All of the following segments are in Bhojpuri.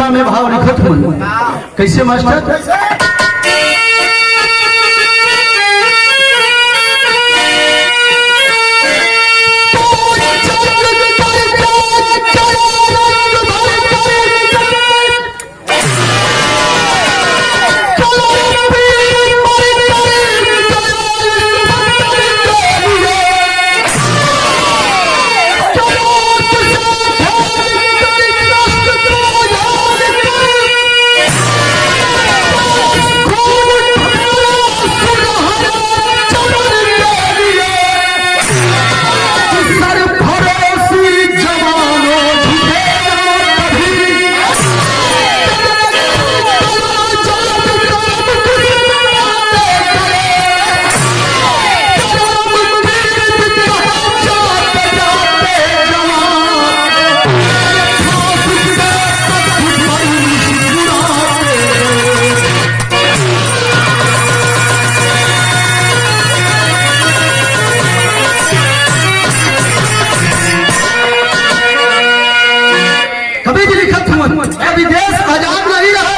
बिरहा में भाव लिखत हूँ कैसे मास्टर। अभी देश आजाद नहीं रहा,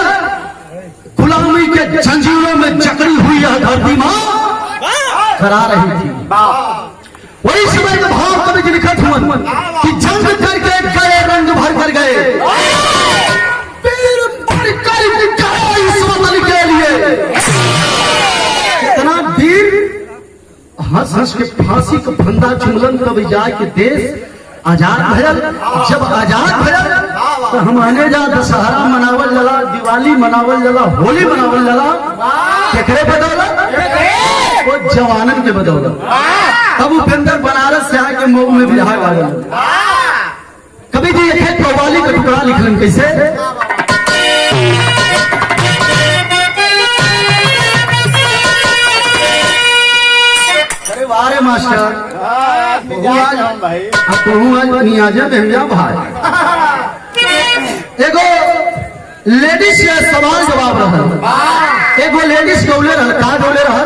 गुलामी के जंजीरों में जकड़ी हुई यह धरती मां करा रही थी। वही समय का भाव कवि जी लिखत हुआ कि जंग करके गए रंग भर कर गए, वीर बढ़ कर गए इस वतन के लिए। इतना वीर हंस हंस के फांसी का फंदा चुमलन कवि जाए कि देश आजाद भयल। जब आजाद भयल तो हम आने जा दशहरा मनावल जला, दिवाली मनावल जला, होली मनावल जला, केकरे बदौलत वो जवानन के बदौलत। तब उपेंद्र बनारस से आके मऊ में बिहार वाले कभी जी एक कव्वाली का टुकड़ा लिखलन कैसे। अरे वारे मास्टर भाई एगो लेडीज से सवाल जवाब रहा, एगो लेडीज डोले रहा, का डोले रहा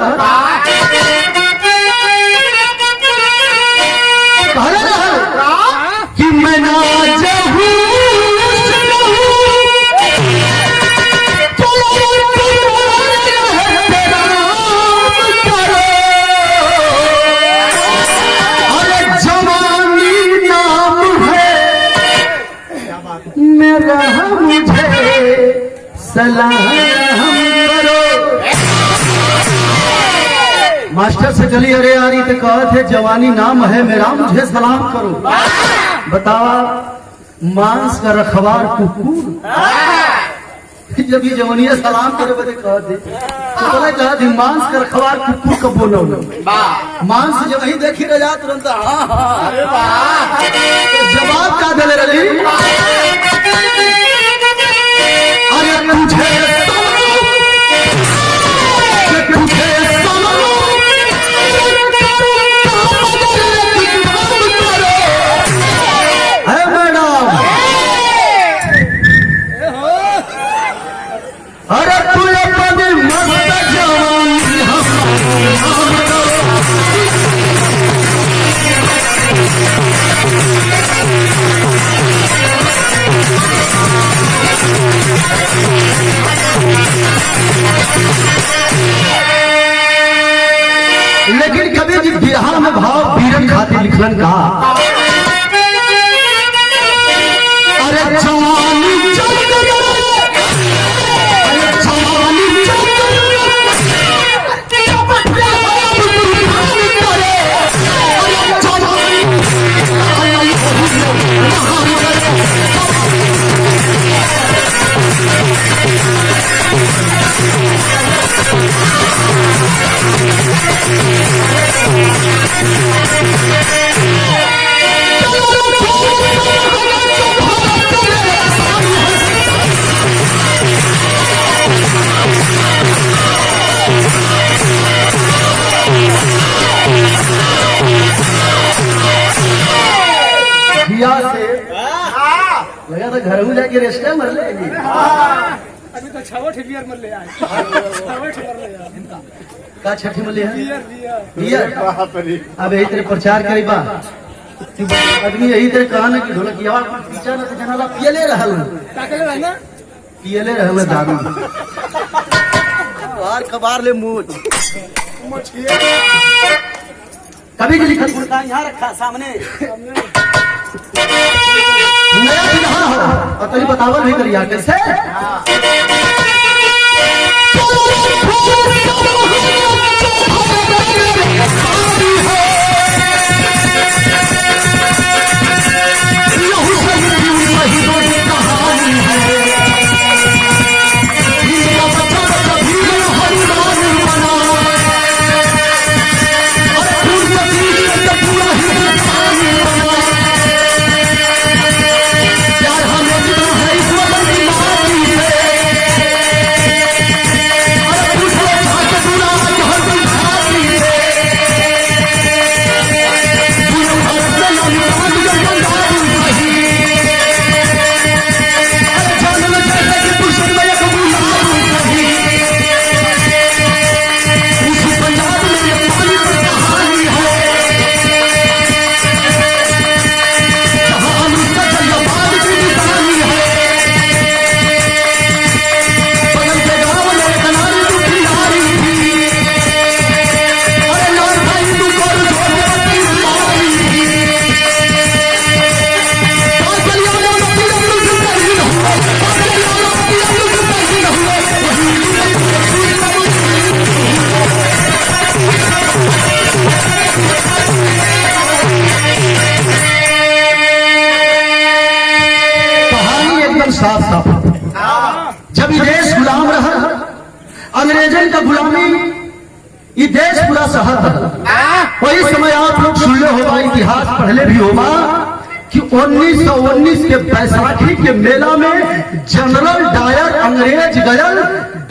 कि मैं ना चाहूं मुझे सलाम करो। मास्टर से चली अरे यारी तो कहते जवानी नाम है मेरा, मुझे सलाम करो। बतावा मांस का रखवार कुकुर जब ये जवानिया सलाम करे बदे कहते तो बोले कहते मांस का रखवार कुकुर का बोलो मांस जब ही देखी रहा तुरंत जवाब का दले रही। लेकिन कभी भी बिरहा में भाव वीरन खातिर लिखलन का। अरे जवानी लगा था घर में जाके रेस्ट मर लेगी। अभी तो छवट बियर मर ले आए का छठी मल्ले है बियर। अब यही तेरे प्रचार करी बा आदमी यही तेरे कहा ना कि ढोलकिया पीछा ना तो जनाला पिए ले रहल पियले रहे हुए दारू बार खबार ले मूछ मुझे कभी भी लिखत गुड़का यहाँ रखा सामने नया बिरहा हो और कहीं बतावल भी करिया कैसे साफ साफ जब ये देश गुलाम रहा अंग्रेजन का गुलामी ये देश पूरा सहर वही समय आप लोग सुन ले होगा इतिहास पढ़ले भी होगा कि 1919 के बैसाखी के मेला में जनरल डायर अंग्रेज गयल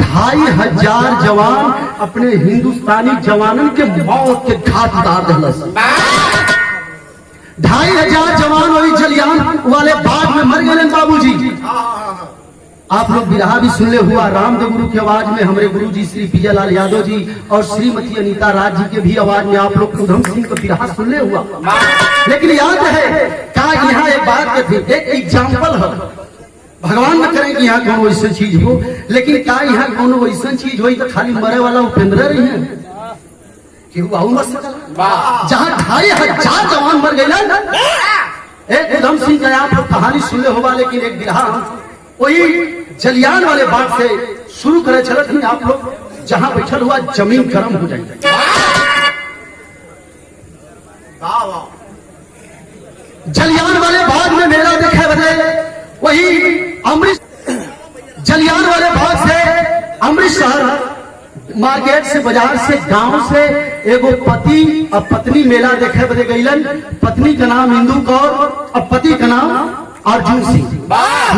2500 जवान अपने हिंदुस्तानी जवानों के मौत के घाट उतार दिलस 2500 जवान वही जलियान वाले बाग में मर गए बाबूजी। आप लोग बिरहा भी सुन ले हुआ रामदेव गुरु की आवाज में हमारे गुरु जी श्री पियालाल यादव जी और श्रीमती अनीता राज जी के भी आवाज में आप लोग उधम सिंह का बिरहा सुन ले हुआ। लेकिन याद है क्या यहाँ एक बात एक एग्जाम्पल है भगवान न करें कि यहाँ कौन वैसी चीज हो लेकिन क्या यहाँ कौन वैसा चीज हो तो खाली मरे वाला उपेंद्र रही है जहाँ 2500 जवान मर गए एक उधम सिंह का आप लोग कहानी सुन ले होगा लेकिन एक बिरहा वही जलियान वाले बाग से शुरू करे चलत नहीं आप लोग जहां बैठल हुआ जमीन गर्म हो जाएगी। जलियान वाले बाग में मेला देखे बदे वही जलियान वाले बाग से अमृतसर मार्केट से बाजार से गांव से एगो पति और पत्नी मेला देखे बदे गईलन। पत्नी का नाम इंदू कौर और पति का नाम अर्जुन सिंह।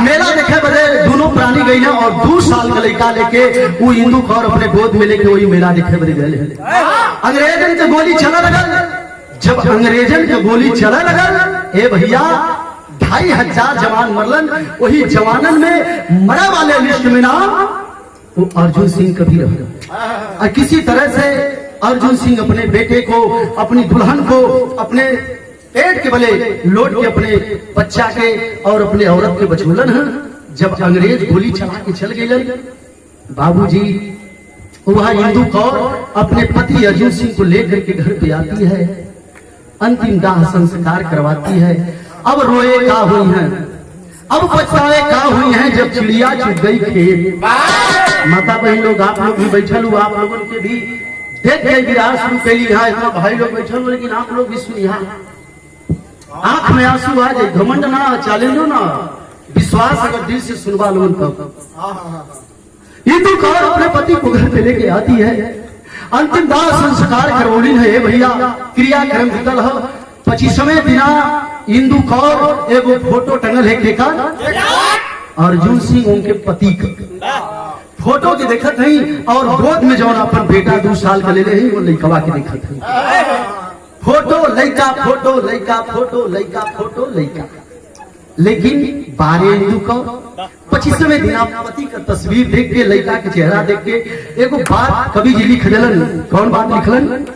मेला देखे बदे दोनों प्राणी गई ना और 2 साल का लड़का लेके वो इंदू कौर अपने गोद में लेके वही मेला देखे बदे गए। अंग्रेजन के गोली चला लगल। जब अंग्रेजन के गोली चला लगल ए भैया 2500 जवान मरलन। वही जवानन में मरा वाले लिस्ट में नाम वो अर्जुन सिंह कभी रहा और किसी तरह से अर्जुन सिंह अपने बेटे को अपनी दुल्हन को अपने पेट के बले लोट के अपने बच्चा के और अपने औरत के बचौलन है। जब अंग्रेज गोली चला के चल गए बाबूजी वह इंदू कौर अपने पति अर्जुन सिंह को लेकर के घर पे आती है अंतिम दाह संस्कार करवाती है। अब रोए का हुई है अब पछतावे का हुई है जब चिड़िया चुग गई खेत। माता बहन लोग आप लोग भी बैठल हुआ आप लोगों के भी देख के विराह शुरू कैली यहाँ इतना भाई लोग बैठल हो लेकिन आप लोग भी सुनिए आंख में आंसू आ जाए घमंड ना चैलेंजो ना विश्वास अगर दिल से सुनवा लो उनका। इंदू कौर अपने पति को घर पे लेके आती है अंतिम दाह संस्कार करवली है भैया क्रियाक्रम बीतल है 25वें दिना इंदू कौर एगो फोटो टंगल है केका अर्जुन सिंह उनके पति का फोटो के देखत है और गोद में जौन अपन बेटा 2 साल का ले ले वो लइकवा के देखत है फोटो लइका फोटो लइका फोटो लइका फोटो लइका। लेकिन 12 इंदू को 25वें दिन पति का तस्वीर देख के लइका के चेहरा देख के एगो बात कवि जी लिख दिलन। कौन बात लिखलन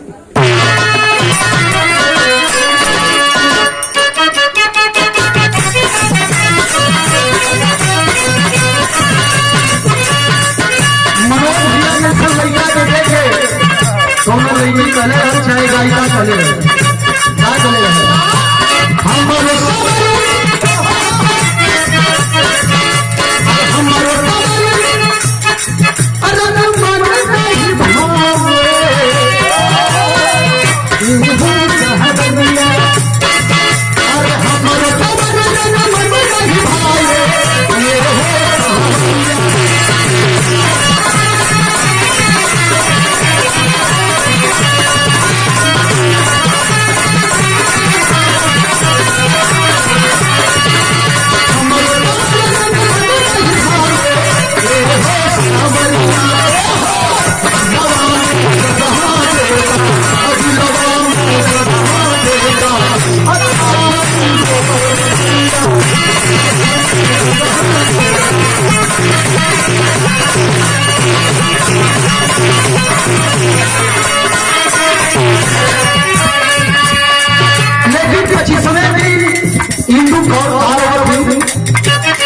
कौर पार्वती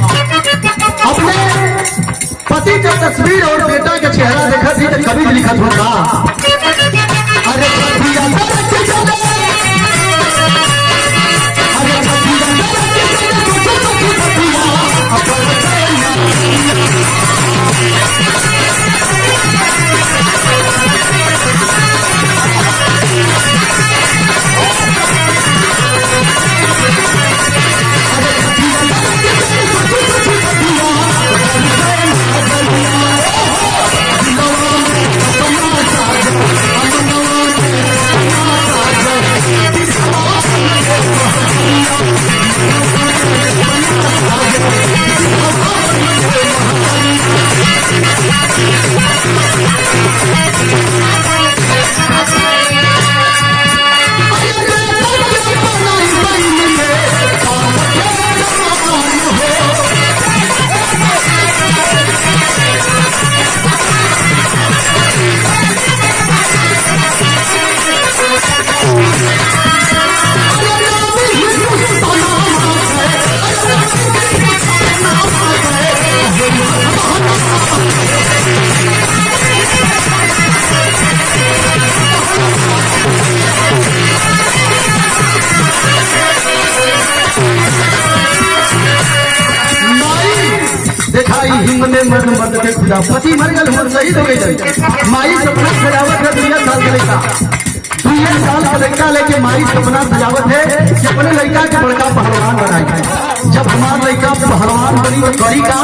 अपने पति का तस्वीर और बेटा का चेहरा देखा थी तो कभी लिखा होगा अरे मर्द मर्द के खुदा पति मर गल हम शहीद हो गए माई सपना सजावत है 2 साल का लड़का 2 साल का लड़का लेके माई सपना सजावत है कि अपने लड़का के बड़का पहलवान बनाए जब हमारा लड़का पहलवान बनी तो करी का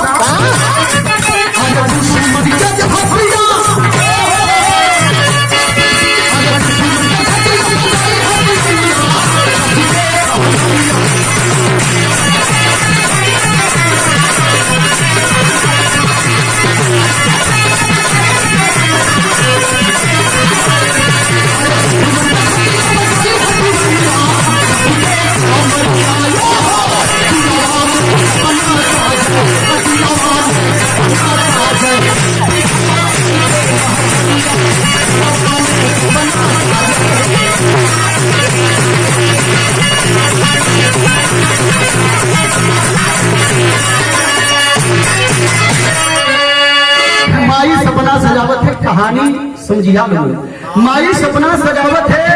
कहानी समझिया लोग माई सपना सजावत है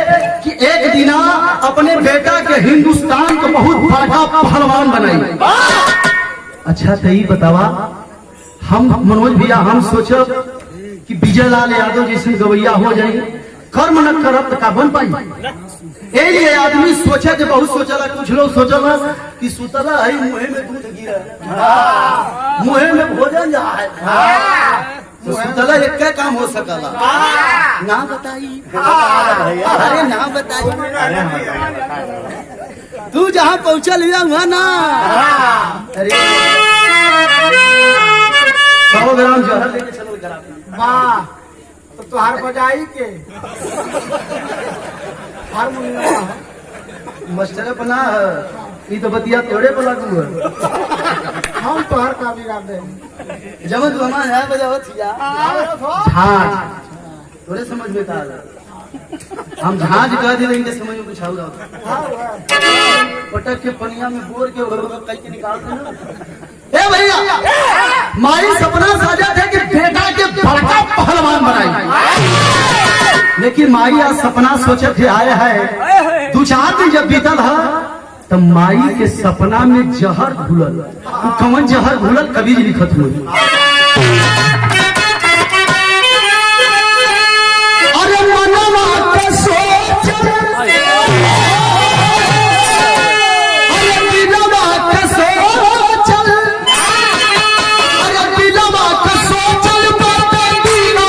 कि एक दिना अपने बेटा के हिंदुस्तान को बहुत बड़ा पहलवान बनाई। अच्छा तो ये बतावा हम मनोज भैया हम सोचब कि विजय लाल यादव जैसे गवैया हो जाए कर्म न करब का बन पाई ये आदमी सोचे जो बहुत सोचला कुछ लोग सोचला कि सुतला है मुहे में दूध गिरा मुहे में भोजन जाए तो सुतला एक क्या काम हो सकला ना बताई अरे ना बताई तू जहाँ पहुँचल हुआ वहाँ ना अरे 100 ग्राम जहर लेके चलो वाह तो तुहार बजाई के मास्टर बना ये तो बतिया तोड़े बोला तू हम तुहार का बिगाड़ दे जब तू हमारा है बजावत झांझ तोरे समझ में था हम झांझ कह दे इनके समझ में कुछ आऊगा पटक के पनिया में बोर के कई के निकालते ना ए भैया माई सपना साजा थे कि बेटा के बड़का पहलवान बनाई लेकिन माई आज सपना सोचे थे आया है 2-4 दिन जब बीतल है तो माई के सपना में जहर घुलल कौन जहर घुलल कभी लिखत हुए अरे मनवा के सोच अरे दिलवा के सोच अरे दिलवा के सोचल बाटे दीना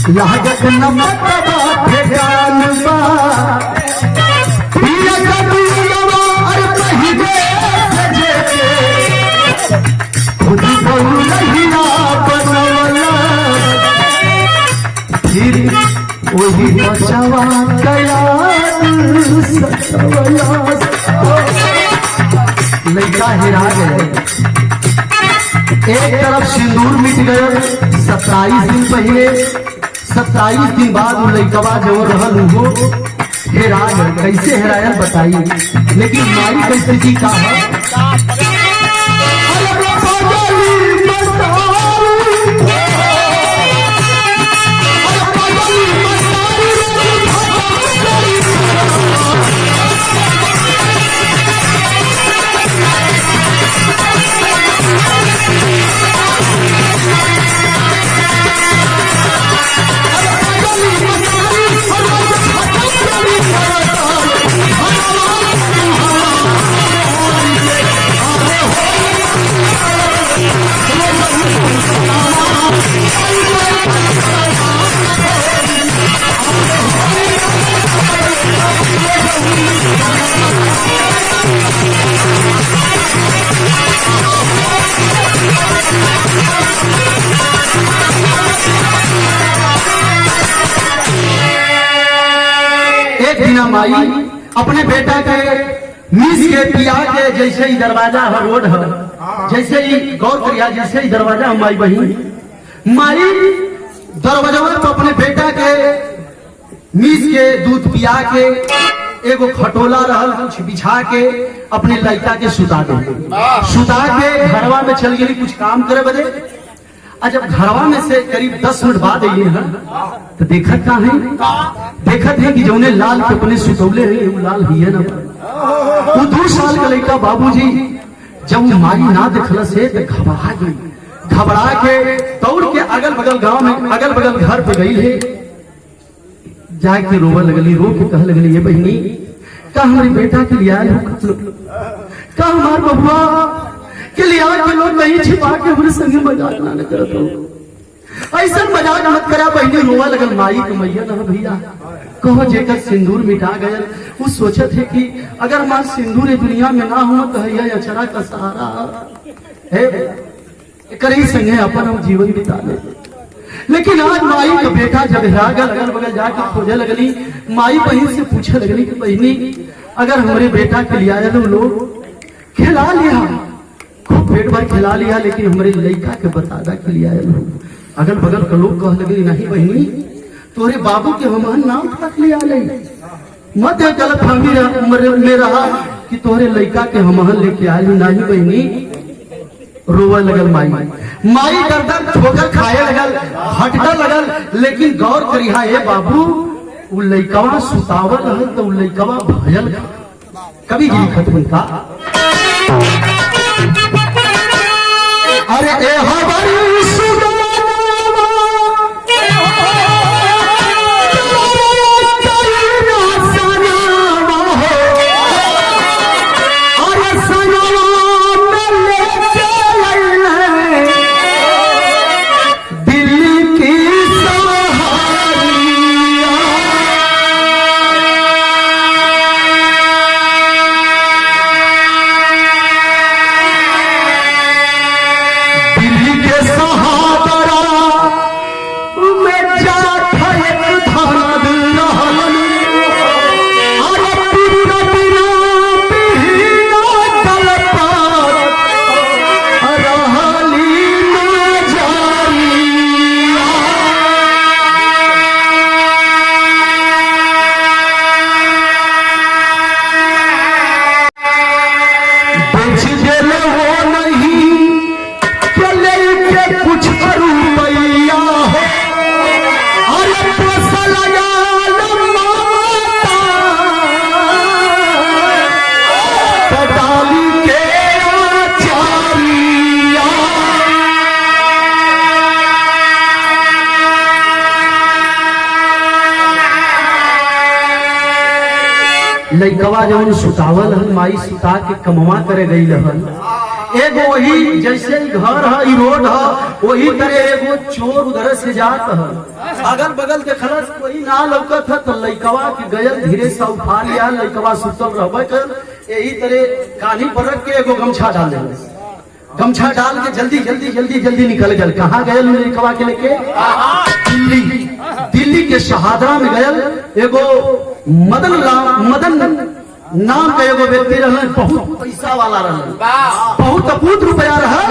लागत न मतबा ठेकान बा पिया का दुनियावा अर पहिने सजे के खुद बहु लहिया बनवला फिर वही बचावा गया लड़का हेरा गए। एक तरफ सिंदूर मिट गए 27 दिन पहले, 27 दिन बाद वो लड़कवा जो रहल हो हेरा गए। कैसे हेरायल बताइए, लेकिन माई कैसे जी का माई अपने बेटा के मीस के पिया के जैसे ही दरवाजा है रोड है, जैसे ही गौर करिया जैसे ही दरवाजा है माई बहन माई दरवाजा पर अपने बेटा के मीस के दूध पिया के एगो खटोला रहल कुछ बिछा के अपने लड़का के सुता के घरवा में चल गई कुछ काम करे बदे। जब घरवा में से करीब 10 मिनट बाद आई है तो देखत का है, देखत है कि जौने लाल के अपने सुतौले है वो लाल ही है ना। वो 2 साल का लड़का बाबूजी जब माई ना देखल से तो घबरा गई, घबरा के दौड़ के अगल बगल गांव में अगल बगल घर पे गई है, जाके रोवे लगली, रो के कह लगली ये बहनी का हमारे बेटा के लिए आए हो, का हमार बबुआ के लिए के लोग नहीं छिपा के हमारे संगे मजाक ना करत हो, ऐसा मजाक मत करा। बहनी रोवा लगल, माई के मैया ना भैया कहो जेकर सिंदूर मिटा गया वो सोचत है कि अगर हमार सिंदूर दुनिया में ना हो तो है अचरा का सहारा है, कहीं संगे अपन हम जीवन बिता ले। लेकिन आज माई का बेटा जब हेरागल अगल बगल जाकर खोजे लगली, माई बहन से पूछे लगली कि बहनी अगर हमारे बेटा के लिए आए लोग खिला लिया, खूब पेट भर खिला लिया, लेकिन हमारे लड़का के बतादा के लिए आए लोग अगल बगल के लोग कह लगली नहीं बहनी तोरे बाबू के हमान नाम रख लिया मत गलत फहमी में रहा कि तोरे लड़का के हमान लेके आए नहीं बहनी। रोवे लगल माई दर दर ठोकर खाए लगल, हटने लगल। लेकिन गौर करिहा हे बाबू वो लड़कवा सुतावल है तो वो लड़कवा भयल कभी जी खत्म था। अरे ए हमारी लड़कवा जब सुतावल हल माई सुता के कमवा करे गई रहल एगो वही जैसे ही घर है ई रोड है वही तरह एगो चोर उधर से जात है। अगल बगल देखलस कोई ना लौकत है तो लइकवा के गयल धीरे से उठा लिया। लइकवा सुतल रहबे कर यही तरह कानी पर रख के एगो गमछा डाल देलस। गमछा डाल के जल्दी जल्दी जल्दी जल्दी निकल गए। कहाँ गए लइकवा के लेके? दिल्ली। दिल्ली के शहादरा में गए। एगो मदन नाम का एगो व्यक्ति रहल, बहुत पैसा वाला रहल, बहुत अपूत रुपया रहल,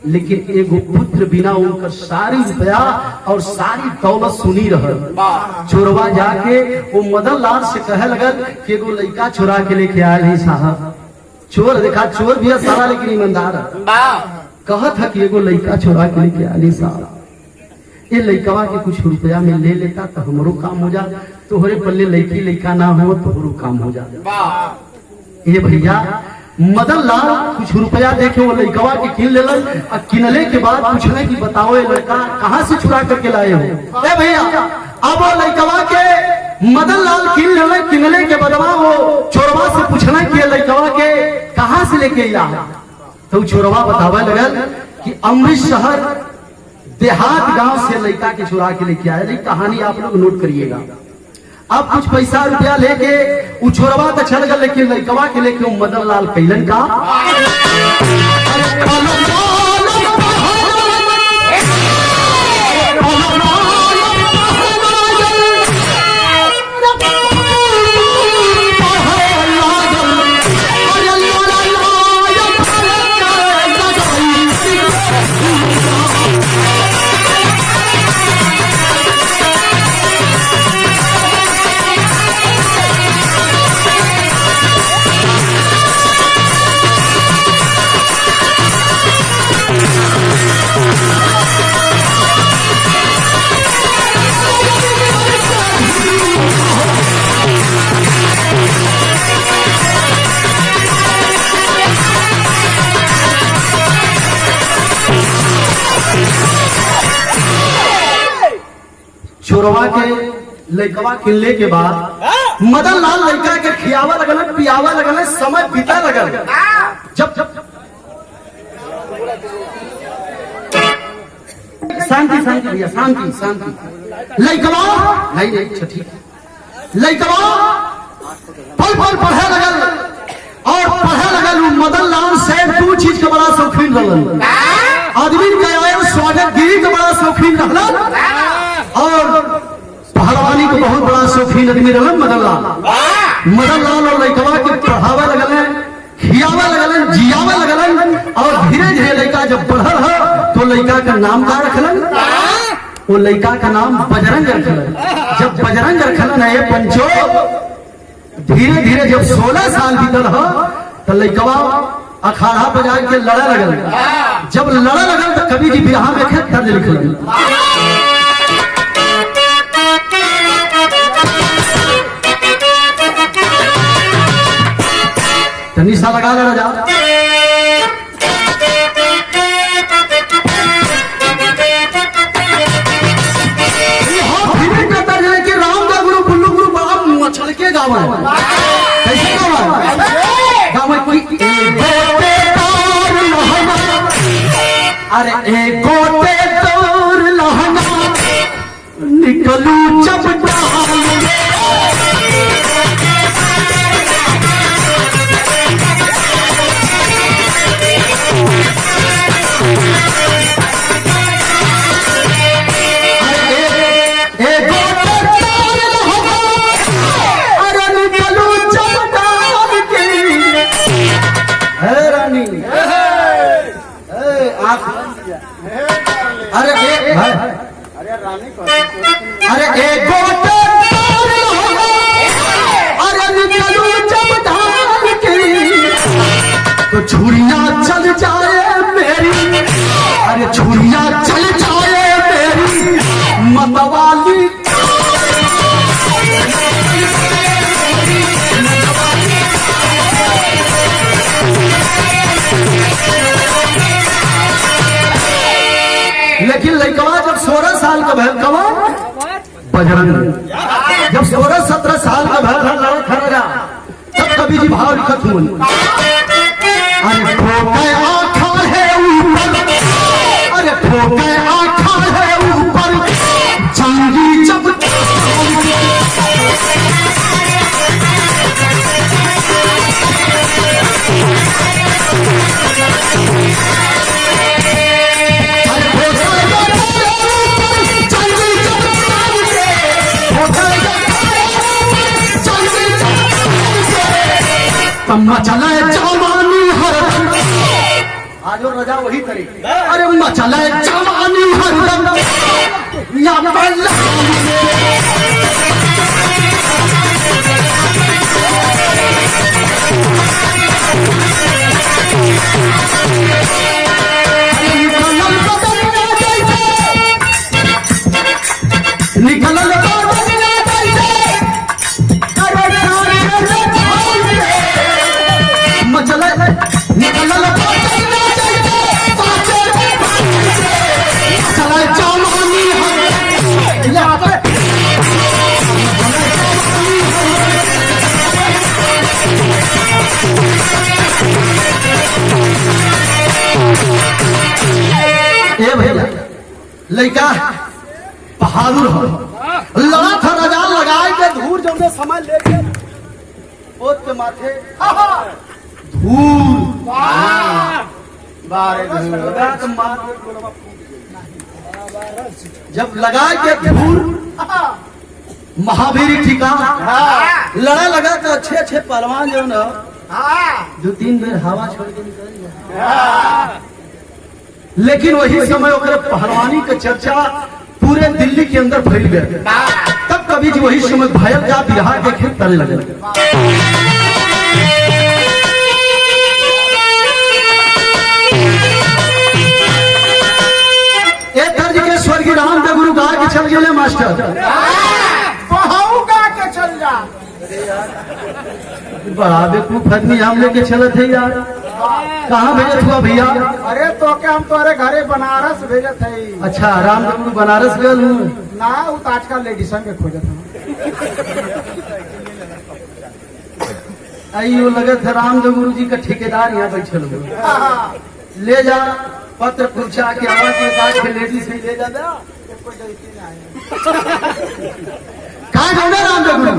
लेकिन एगो पुत्र बिना उनकर सारी रुपया और सारी दौलत सुनी रहल। चोरवा जाके वो मदन लाल से कहे लगल कि एगो लड़का चुरा के लेके आयल है साहब। चोर देखा चोर भी है सारा लेकिन ईमानदार है। कहत है कि एगो लड़का चुरा के लेके आयल है साहब, ये लड़कवा के कुछ रुपया में ले लेता तो हमरो काम हो जा, तोहरे पल्ले लड़की लड़का ना हो तोहरो काम हो जा। ये भैया मदन लाल कुछ रुपया देखे वो लड़कवा के किन लेलन। और किनले के बाद पूछले कि बताओ ये लड़का कहाँ से चुरा करके लाए हो? ए भैया अब वो लड़कवा के मदन लाल किन लेले। किनले के बदवा वो चोरवा से पूछना कि लड़कवा के कहाँ से लेके आया? तो चोरवा बतावे लगल कि अमृत शहर देहात गांव से लड़का के चुरा के लेके आया। ये कहानी आप लोग नोट करिएगा। अब कुछ पैसा रुपया लेके उ छोरवा तो चल गए, लेकिन लड़कवा के लेके मदन लाल कैलन का चोरवा के लड़कवा किनले के बाद मदन लाल लड़का के खियावा लगल, पियावा लगल, समय बीता लगल। जब शांति शांति भैया शांति शांति। लड़कवा नहीं अच्छा ठीक है। लड़कवा पल पल पढ़े लगल और पढ़े लगल। मदन लाल से दो चीज का बड़ा शौकीन रहल। आदमी का स्वागत गिरी का बड़ा शौकीन रहल और पहलवानी को बहुत बड़ा शौकीन आदमी रहल मदन लाल। मदन लाल और लड़कवा के पढ़ावे लगल, खियावे लगल, जियावे लगल। और धीरे धीरे लड़का जब बढ़ल है तो लड़का का नाम का रखलन? वो लड़का का नाम बजरंग रखलन। जब बजरंग रखलन है पंचो, धीरे धीरे जब 16 साल बीतल है तो लड़कवा अखाड़ा बजा के लड़े लगल। जब लड़े लगल तो कभी जी बिरहा में खेत दर्ज लिखलन। निशा लगा ले राजा। कि राम का गुरु बुल्लू गुरु बड़ा मछल के गाँव है। कैसे गाँव है? गाँव में कोई अरे एक गोटे तोर लहंगा निकलू जब अरे एक गोटे अरे निकलू जब धार के तो छुरियां चल जाए मेरी। अरे छुरियां चल जाए मेरी मतवाली। लेकिन लड़कवा जब 16 साल का भैल कवा बजरंग, जब 16-17 साल का भैल लड़त खड़ा तब कभी जी भाव लिखत हुए। अरे मचला जवानी हरदम, आज वो रजा वही तरीके, अरे मचला जवानी हरदम या पहला निकल मचला निकल चला जवानी ए भैया लड़का बहादुर हो, लड़ा था रजा लगाए के धूर जब में समय लेके ओत के माथे धूर बारे जब लगा के धूर महावीर ठिका लड़ा लगा तो अच्छे अच्छे पहलवान जो ना 2-3 बेर हवा छोड़ के निकल गया, लेकिन वही समय ओकरे पहलवानी के चर्चा पूरे दिल्ली के अंदर फैल गया। तब कभी जी वही समय भयल जा बिहार के खेत तले लगे। एक दर्ज के स्वर्गीय रामदेव गुरु गा के चल गए मास्टर, बहाऊ गा के चल जा। बड़ा बेवकूफ आदमी हम लेके चलत है यार, कहाँ भेजत हुआ भैया? अरे तो क्या हम तुम्हारे घरे बनारस भेजत है। अच्छा रामदेव गुरु बनारस गए हूँ ना वो तो आजकल लेडीसन के खोजत है। आई वो लगे थे रामदेव गुरु जी का ठेकेदार यहाँ बैठे हुए, ले जा पत्र पूछा के आवा के काट के लेडीज से ले जा कहाँ जाऊंगा रामदेव गुरु?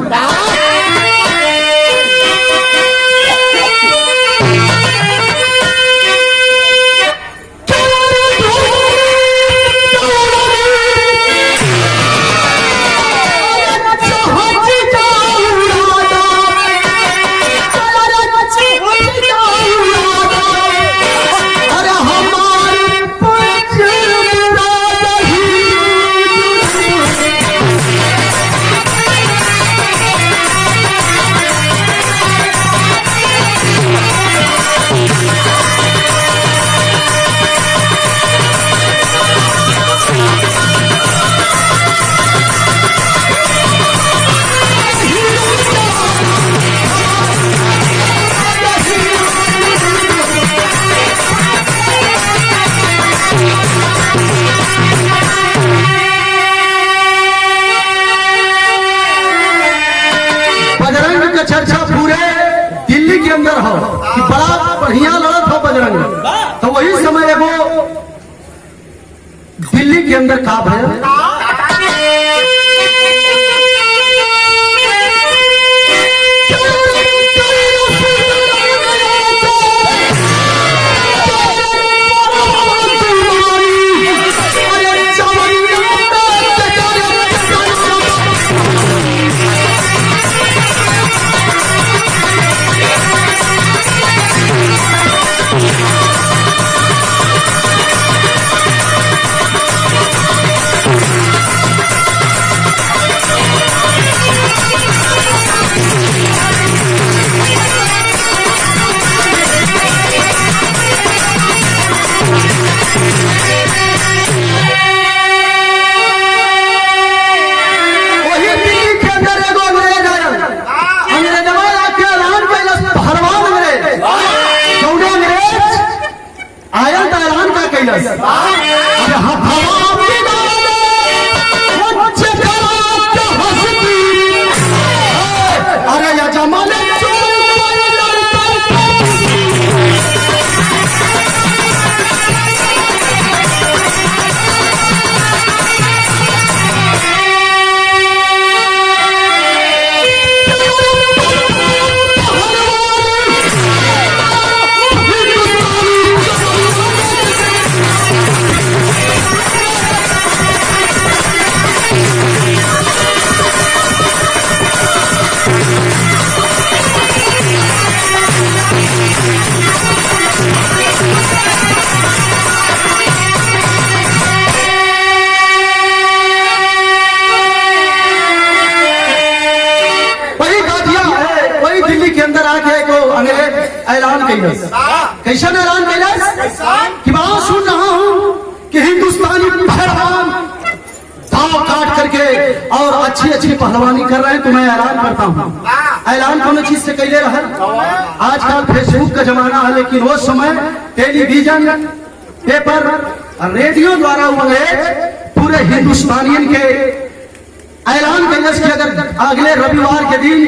चर्चा पूरे दिल्ली के अंदर हो कि बड़ा बढ़िया लड़त हो बजरंग, तो वही समय वो दिल्ली के अंदर का भय ऐलान कैलस। कैसा ऐलान कैलस कि बात सुन रहा हूं कि हिंदुस्तानी पहलवान दांव काट करके और अच्छी अच्छी पहलवानी कर रहे हैं, तो मैं ऐलान करता हूं। ऐलान कौन चीज से कैले रहा? आजकल फेसबुक का जमाना है, लेकिन वो समय टेलीविजन, पेपर, रेडियो द्वारा हुए पूरे हिंदुस्तानियन के ऐलान कैलस कि अगर अगले रविवार के दिन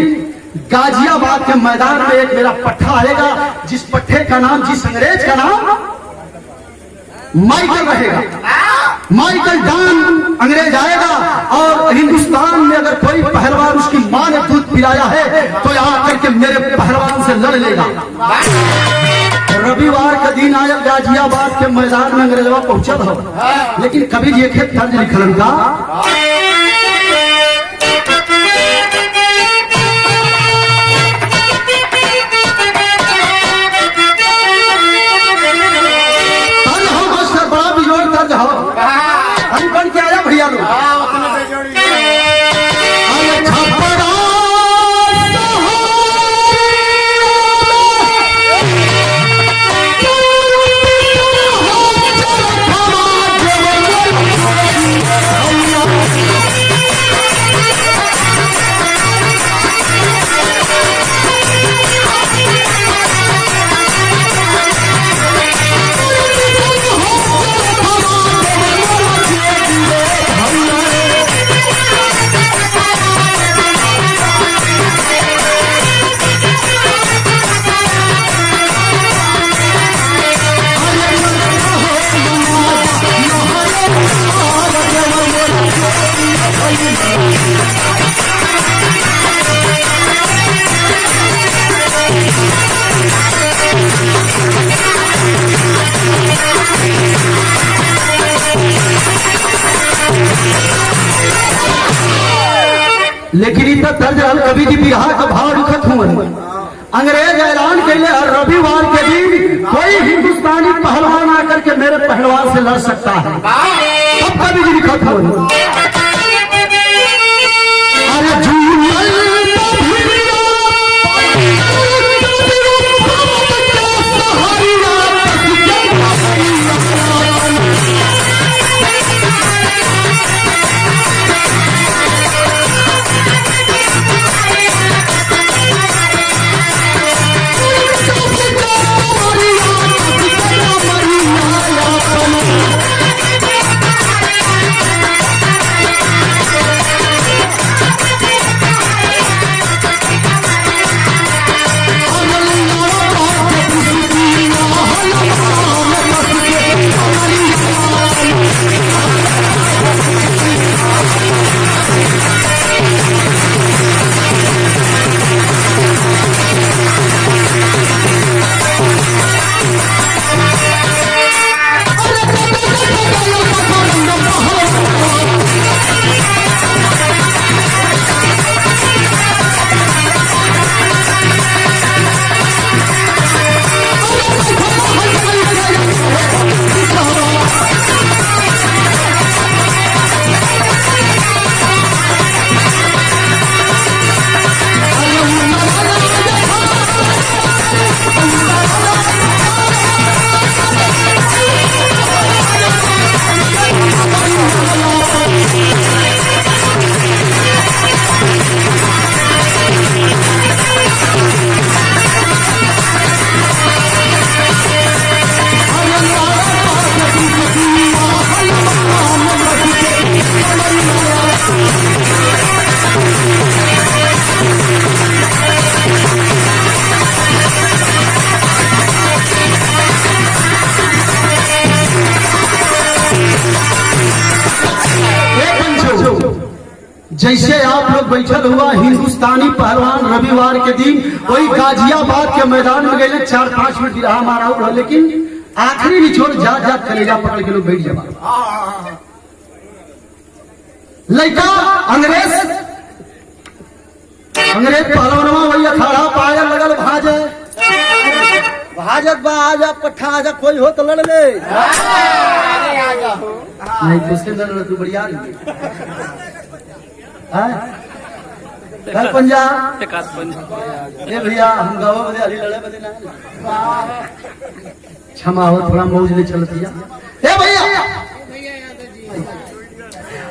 गाजियाबाद के मैदान में एक मेरा पट्टा आएगा, जिस पट्टे का नाम, जिस अंग्रेज का नाम माइकल रहेगा, माइकल डॉन अंग्रेज आएगा, और हिंदुस्तान में अगर कोई पहलवान उसकी मां ने दूध पिलाया है तो यहाँ करके मेरे पहलवान से लड़ लेगा। रविवार का दिन आया, गाजियाबाद के मैदान में अंग्रेजवा पहुंचल हो, लेकिन कभी ये खेत तर्ज लिखलन का बन के आया भैया लोग। लेकिन इतना दर्ज रहल कभी की बिहार का भाव लिखत हुए। अंग्रेज ऐलान कैले हर रविवार के दिन कोई हिंदुस्तानी पहलवान आकर के मेरे पहलवान से लड़ सकता है, तब कभी की लिखत हुए। अरे जैसे आप लोग बैठल हुआ हिंदुस्तानी पहलवान रविवार के दिन वही गाजियाबाद के मैदान में गए 4-5 मिनट रहा मारा हुआ, लेकिन आखिरी निचोड़ जात जात कलेजा पकड़ के लोग बैठ जावा। लड़का अंग्रेज पहलवानवा वही अखाड़ा पाया लगल भाजे भाजत बा आजा पट्ठा आजा कोई हो तो लड़ ले नहीं तो उसके अंदर तू बढ़िया कल पंजा एक आध पंजा ए भैया हम गाँव बदे अली लड़े बदे ना क्षमा हो थोड़ा मौज ले चल दिया ए भैया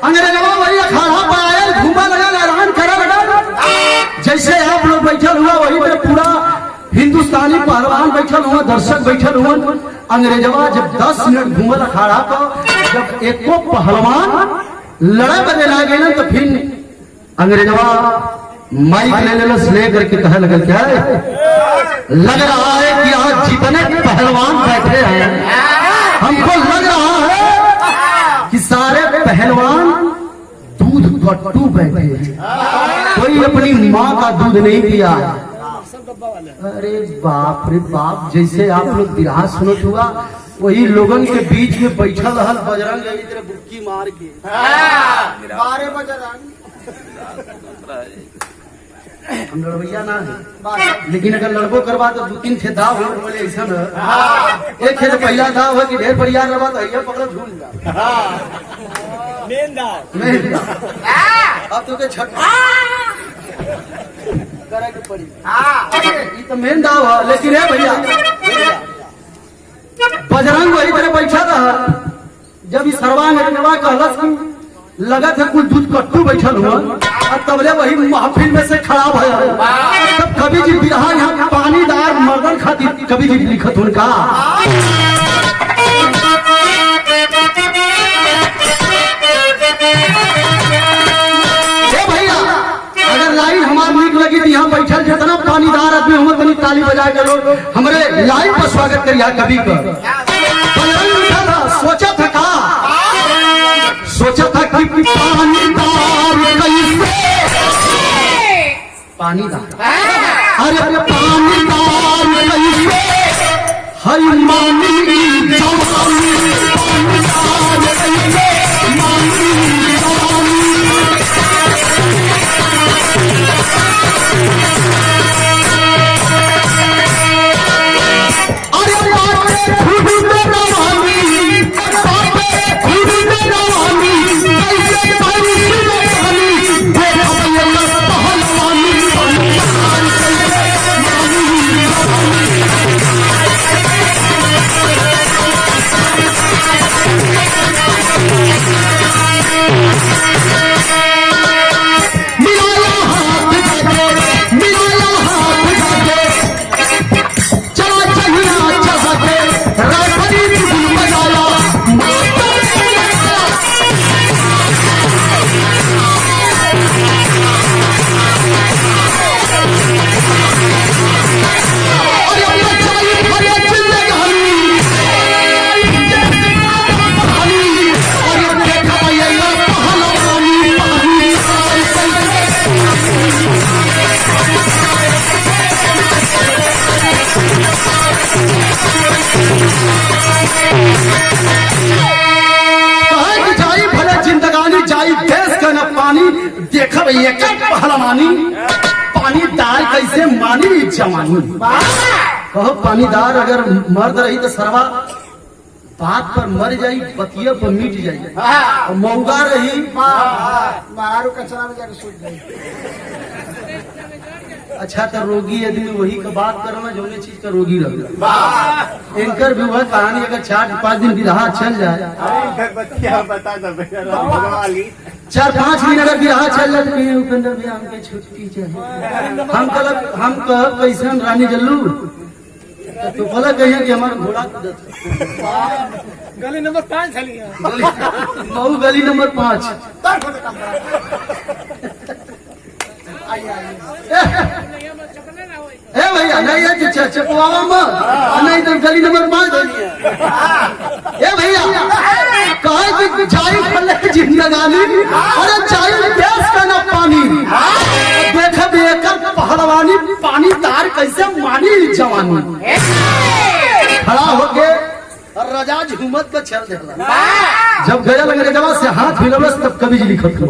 अंग्रेजवा वही अखाड़ा पर आया घूमा लगा हैरान करा लगा जैसे आप लोग बैठल हुआ वही पे पूरा हिंदुस्तानी पहलवान बैठल हुआ दर्शक बैठल हुआ अंग्रेजवा जब 10 मिनट घूमल अखाड़ा पर जब एको पहलवान लड़े बदे ना गए तो फिर अंग्रेजवा माइक ले करके कहे लगा क्या है लग रहा है कि आज जितने पहलवान बैठे हैं हमको लग रहा है कि सारे पहलवान दूध कट्टू बैठे हैं कोई अपनी माँ का दूध नहीं पिया। अरे बाप रे बाप जैसे आप लोग बिरहा सुनत हुआ वही लोगन के बीच में बैठल रहल बजरंग इधर बुक्की मार के 12 बजरंग हम लड़वैया ना है लेकिन अगर लड़बो करवा तो 2-3 थे दाव हो बोले ऐसा न एक खेत पहला था हो कि ढेर बढ़िया रहा तो ये पकड़ झूल जा मेन दाव अब तो के छट करे के पड़ी ये तो मेन दाव है लेकिन है भैया बजरंग वही तरह बैठा रहा जब इस सर्वांग कहलस की लगा था कुछ दूध कट्टू बैठल हुआ और तबले वही महफिल में से खराब है तब कवि जी बिरहा यहाँ पानीदार मर्दन खातिर कवि जी लिखत उनका भैया अगर लाइन हमार नीक लगी तो यहाँ बैठल जितना पानीदार आदमी हुआ बनी ताली बजा के लोग हमारे लाइन पर स्वागत करिया कवि का सोचा था का सोचा था कि पानीदार कैसे पानीदार अरे पानीदार कैसे हरी मानी जवानी पानीदार कैसे मानी जवानी अरे बाटे खुद में रवानी देखा भैया पहलवानी पानीदार कैसे मानी जवानी कहो पानीदार अगर मर्द रही तो सरवा बात पर मर जाई बतिया पर मिट जाई और मौगा रही मारू कचरा में जाकर सूट गई। अच्छा तो रोगी आदमी वही का बात करना जो चीज का रोगी रह इनकर भी वह कहानी अगर 4-5 दिन बिरहा चल जाए 4-5 दिन अगर बिरहा चल जाए तो उपेंद्र भैया हमके छुट्टी चाहिए हम कह कैसन रानी जल्लू तो बोला कहिए कि हमारा घोड़ा गली नंबर 5 बहु गली नंबर 5 ए भैया नहीं है चपवावा मत नहीं तो गली नंबर 5 ए भैया कहे कि चाय फले जिंदगानी अरे चाय देश का ना पानी देखे बेकर पहलवानी पानीदार कैसे मानी जवानी खड़ा होके और रजा झूमत का चल देला जब गया लगे जवा से हाथ हिलवस तब कवि जी लिखत हो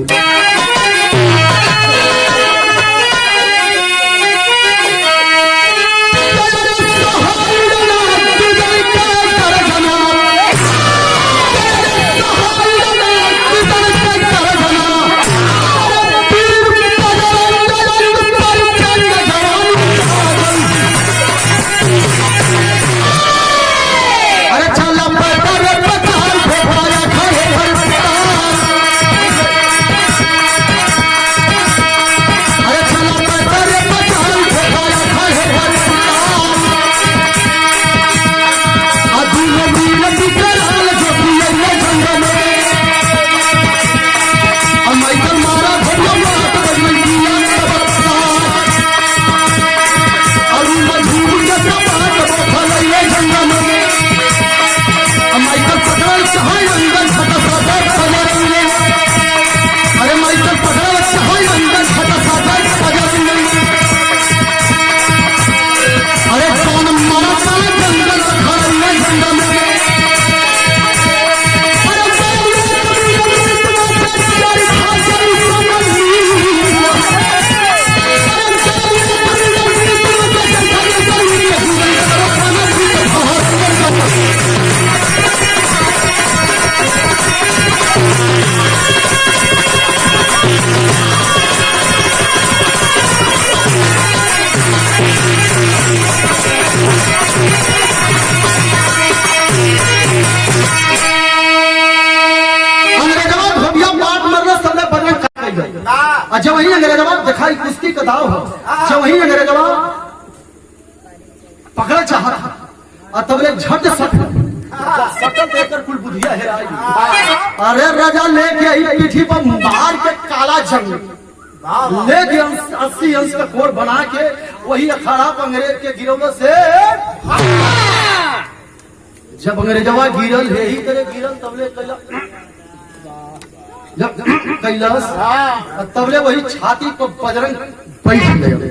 और जब वही अंग्रेजवा दिखाई कुश्ती का दाव हो, जब वही अंग्रेजवा पकड़ा चाहा और तबले झट सटल देखकर कुल बुधिया हेराई। अरे राजा लेके आई पीठी पर मार के काला जंग लेके 80 अंश का कोर बना के वही अखाड़ा पर अंग्रेज के गिरोह से जब अंग्रेजवा गिरल है ही करे गिरल तबले जब कैलाश तबले वही छाती पर बजरंग बैठ गए।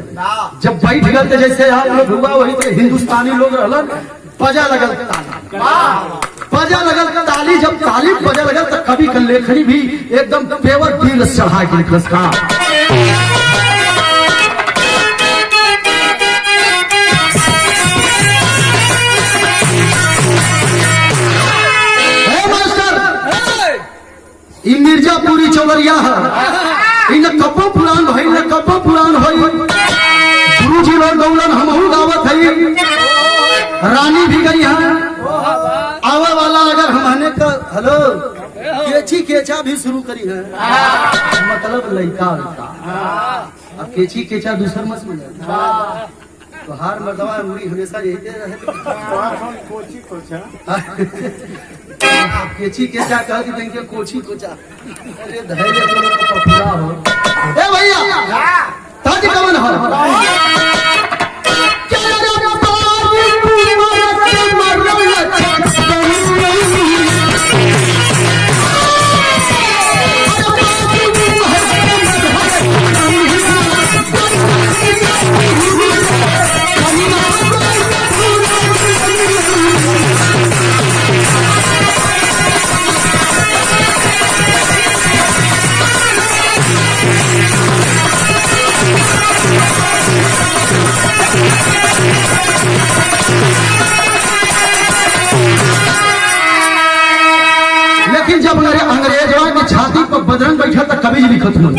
जब बैठ गए तो जैसे आप लोग हुआ वही तो हिंदुस्तानी लोग रहलन बजा लगल ताली, बजा लगल ताली। जब ताली बजा लगल तो कवि का लेखनी भी एकदम पेवर दिल चढ़ा के लिखल का मिर्जापुरी चौवरिया है इन कब्बो पुराण भई न कब्बो पुराण होई गुरुजी लोग गौलन हमहू गावत है रानी भी गई है आवा वाला अगर हमने का हेलो केची केचा भी शुरू करी है मतलब लड़का अब केची केचा दूसर मत मिले तो हार मर्दवा मुड़ी हमेशा यही रहे कोची कोचा केची केचा कह दी देंगे कोची कोचा। अरे धैर्य दोनों को पपुला हो ए भैया ताज कवन हो लेकिन जब अंग्रेजवा की छाती पर बजरंग बैठा तो कभी भी खत्म हो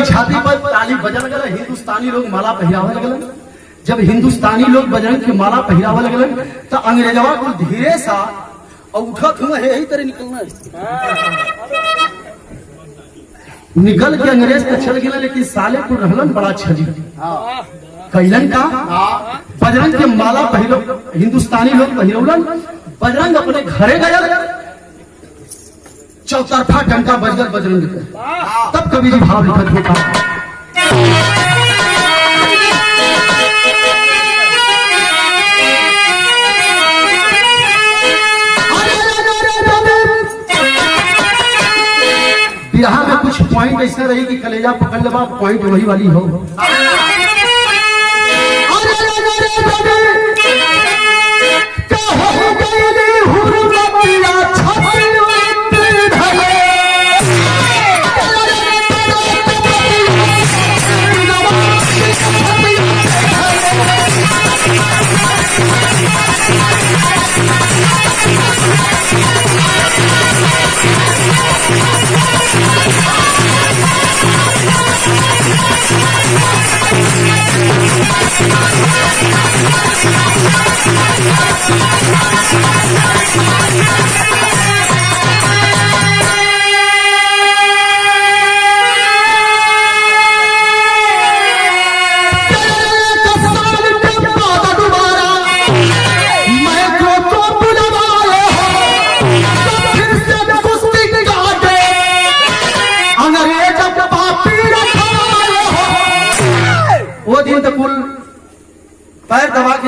छाती पर ताली बजा लगल। हिंदुस्तानी लोग माला पहिरावे लगल। जब हिंदुस्तानी लोग बजरंग की माला पहिरावे लगल तो अंग्रेजवा को धीरे सा उठत हुआ यही तरह निकलना निकल के अंग्रेज तो चल गया, लेकिन साले को रहलन बड़ा छजी कैलन का बजरंग के माला पहिरो हिंदुस्तानी लोग पहिरौलन। बजरंग अपने घरे गया, चौतरफा डंका बजगल बजरंग के। तब कवि जी भाव लिखत होता बिरहा में कुछ पॉइंट ऐसा रही कि कलेजा पकड़ लेबा, पॉइंट वही वाली हो।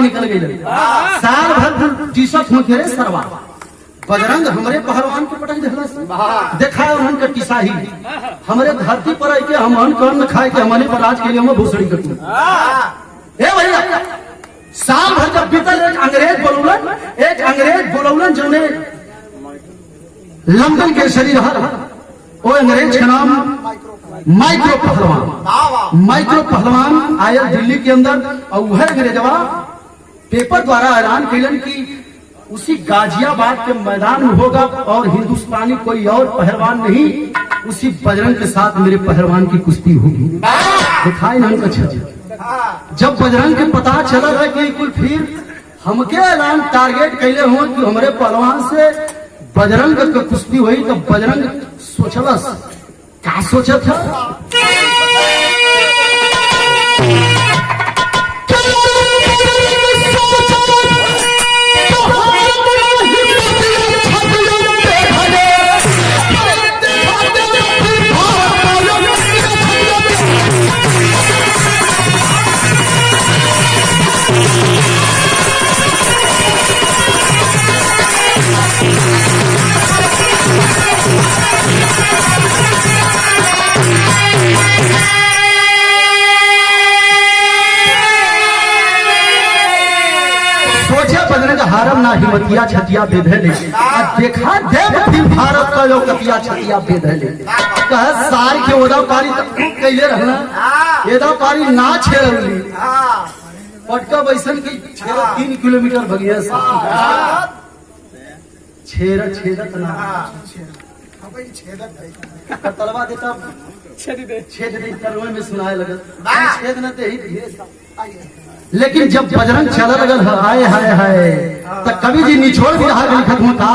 के निकल गई। साल भर टीशर्ट में घेरे सरवा बजरंग हमरे पहलवान के पटक दिला देखा उनका टीसा ही हमरे धरती पर आई के हम कौन खाए के हमारे पर आज के लिए हम भूसड़ी कटू ए भैया। साल भर जब बीतल एक अंग्रेज बोलौलन जो ने लंदन के शरीर वो अंग्रेज का नाम माइक्रो पहलवान आया दिल्ली के अंदर और वह अंग्रेजवा पेपर द्वारा ऐलान कैलन कि उसी गाजियाबाद के मैदान में होगा और हिंदुस्तानी कोई और पहलवान नहीं उसी बजरंग के साथ मेरे पहलवान की कुश्ती होगी। दिखाई नहीं अच्छा जब बजरंग के पता चला है कि कुल फिर हमके ऐलान टारगेट कैले हुए कि हमारे पहलवान से बजरंग का कुश्ती हुई तो बजरंग सोचलस क्या सोचा था हारम ना हिमतिया छतिया बेधले देखा देव फिर भारत का जो कतिया छतिया बेधले कह सार के ओदाकारी कैले रहना एदाकारी ना छेड़ली पटका बैसन की 3 किलोमीटर भगिया छेदत ना तलवा देता छेद दे करवे में सुनाए लगत छेद न दे ही लेकिन जब बजरंग चला लगल हाय हाय हाय तो कवि जी निचोड़ भी रहा लिखत में था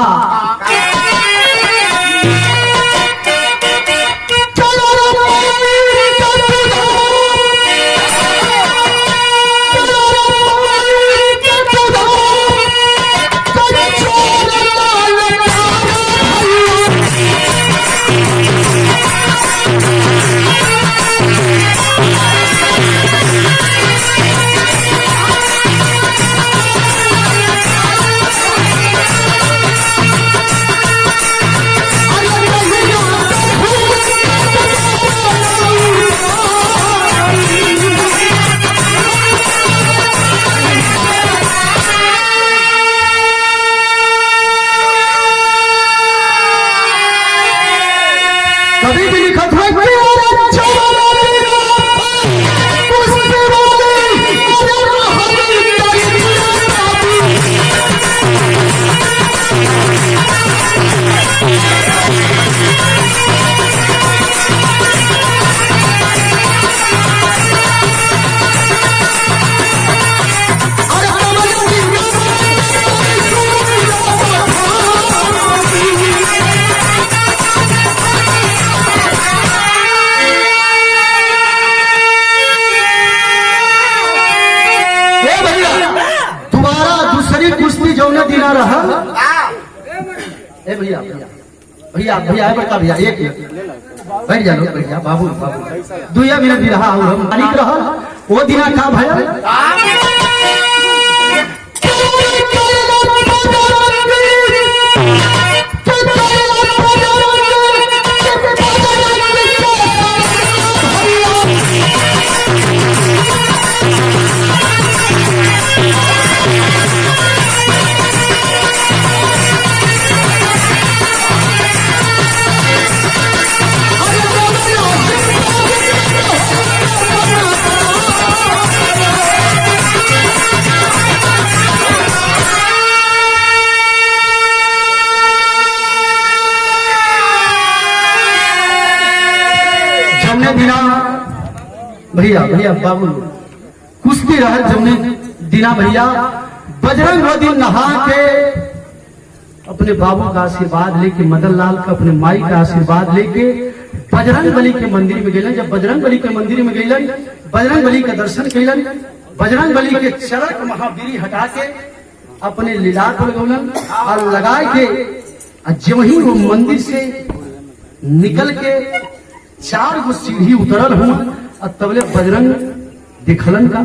कभी भी लिखत है दिना रहा ए भैया भैया भैया बता भैया एक बैठ जा लो भैया बाबू बाबू 2 मिनट भी रहा हम मालिक रहा वो दिना का भैया भैया भैया बाबू कुश्ती रहा जमने दिना भैया बजरंग वो दिन नहा के अपने बाबू का आशीर्वाद लेके मदन लाल का अपने माई का आशीर्वाद लेके बजरंग बली के मंदिर में गए। जब बजरंग बली के मंदिर में गए बजरंग बली का दर्शन कैलन बजरंग बली के चरक महावीरी हटा के अपने लीला पर लगौलन और लगा के जब ही वो मंदिर से निकल के 4 गो सीढ़ी उतरल हूँ और तबले बजरंग दिखलन का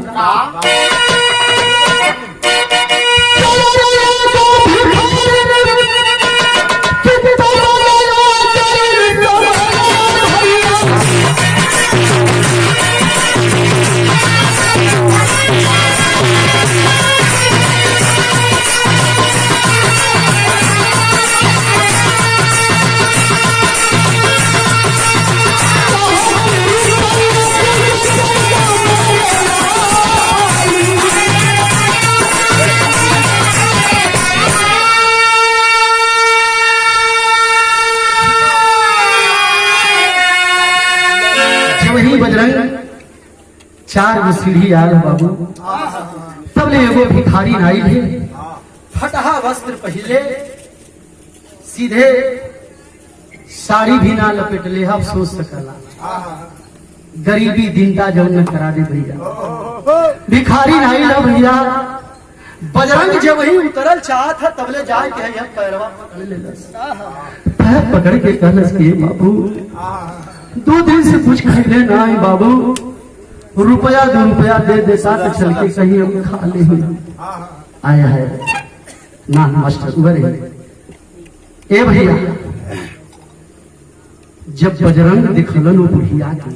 बजरंग 4 गो सीढ़ी आयल बाबू, तब ले एगो भिखारी नाई है, फटहा वस्त्र पहले, सीधे साड़ी भी ना लपेट ले, अब सोच सकला गरीबी दिनता जौन न करा दे भैया। भिखारी नाई ला भैया, बजरंग जब वही उतरल चाहत था तबले जाए के यह पैरवा पकड़ ले, पैर पकड़ के कहलस के बाबू 2 दिन से कुछ खैले ना है बाबू, रुपया 2 रुपया दे देता तो चल के कहीं हम खा ले। आया है ना मास्टर उबरे ए भैया, जब बजरंग दिखलन वो बुढ़िया के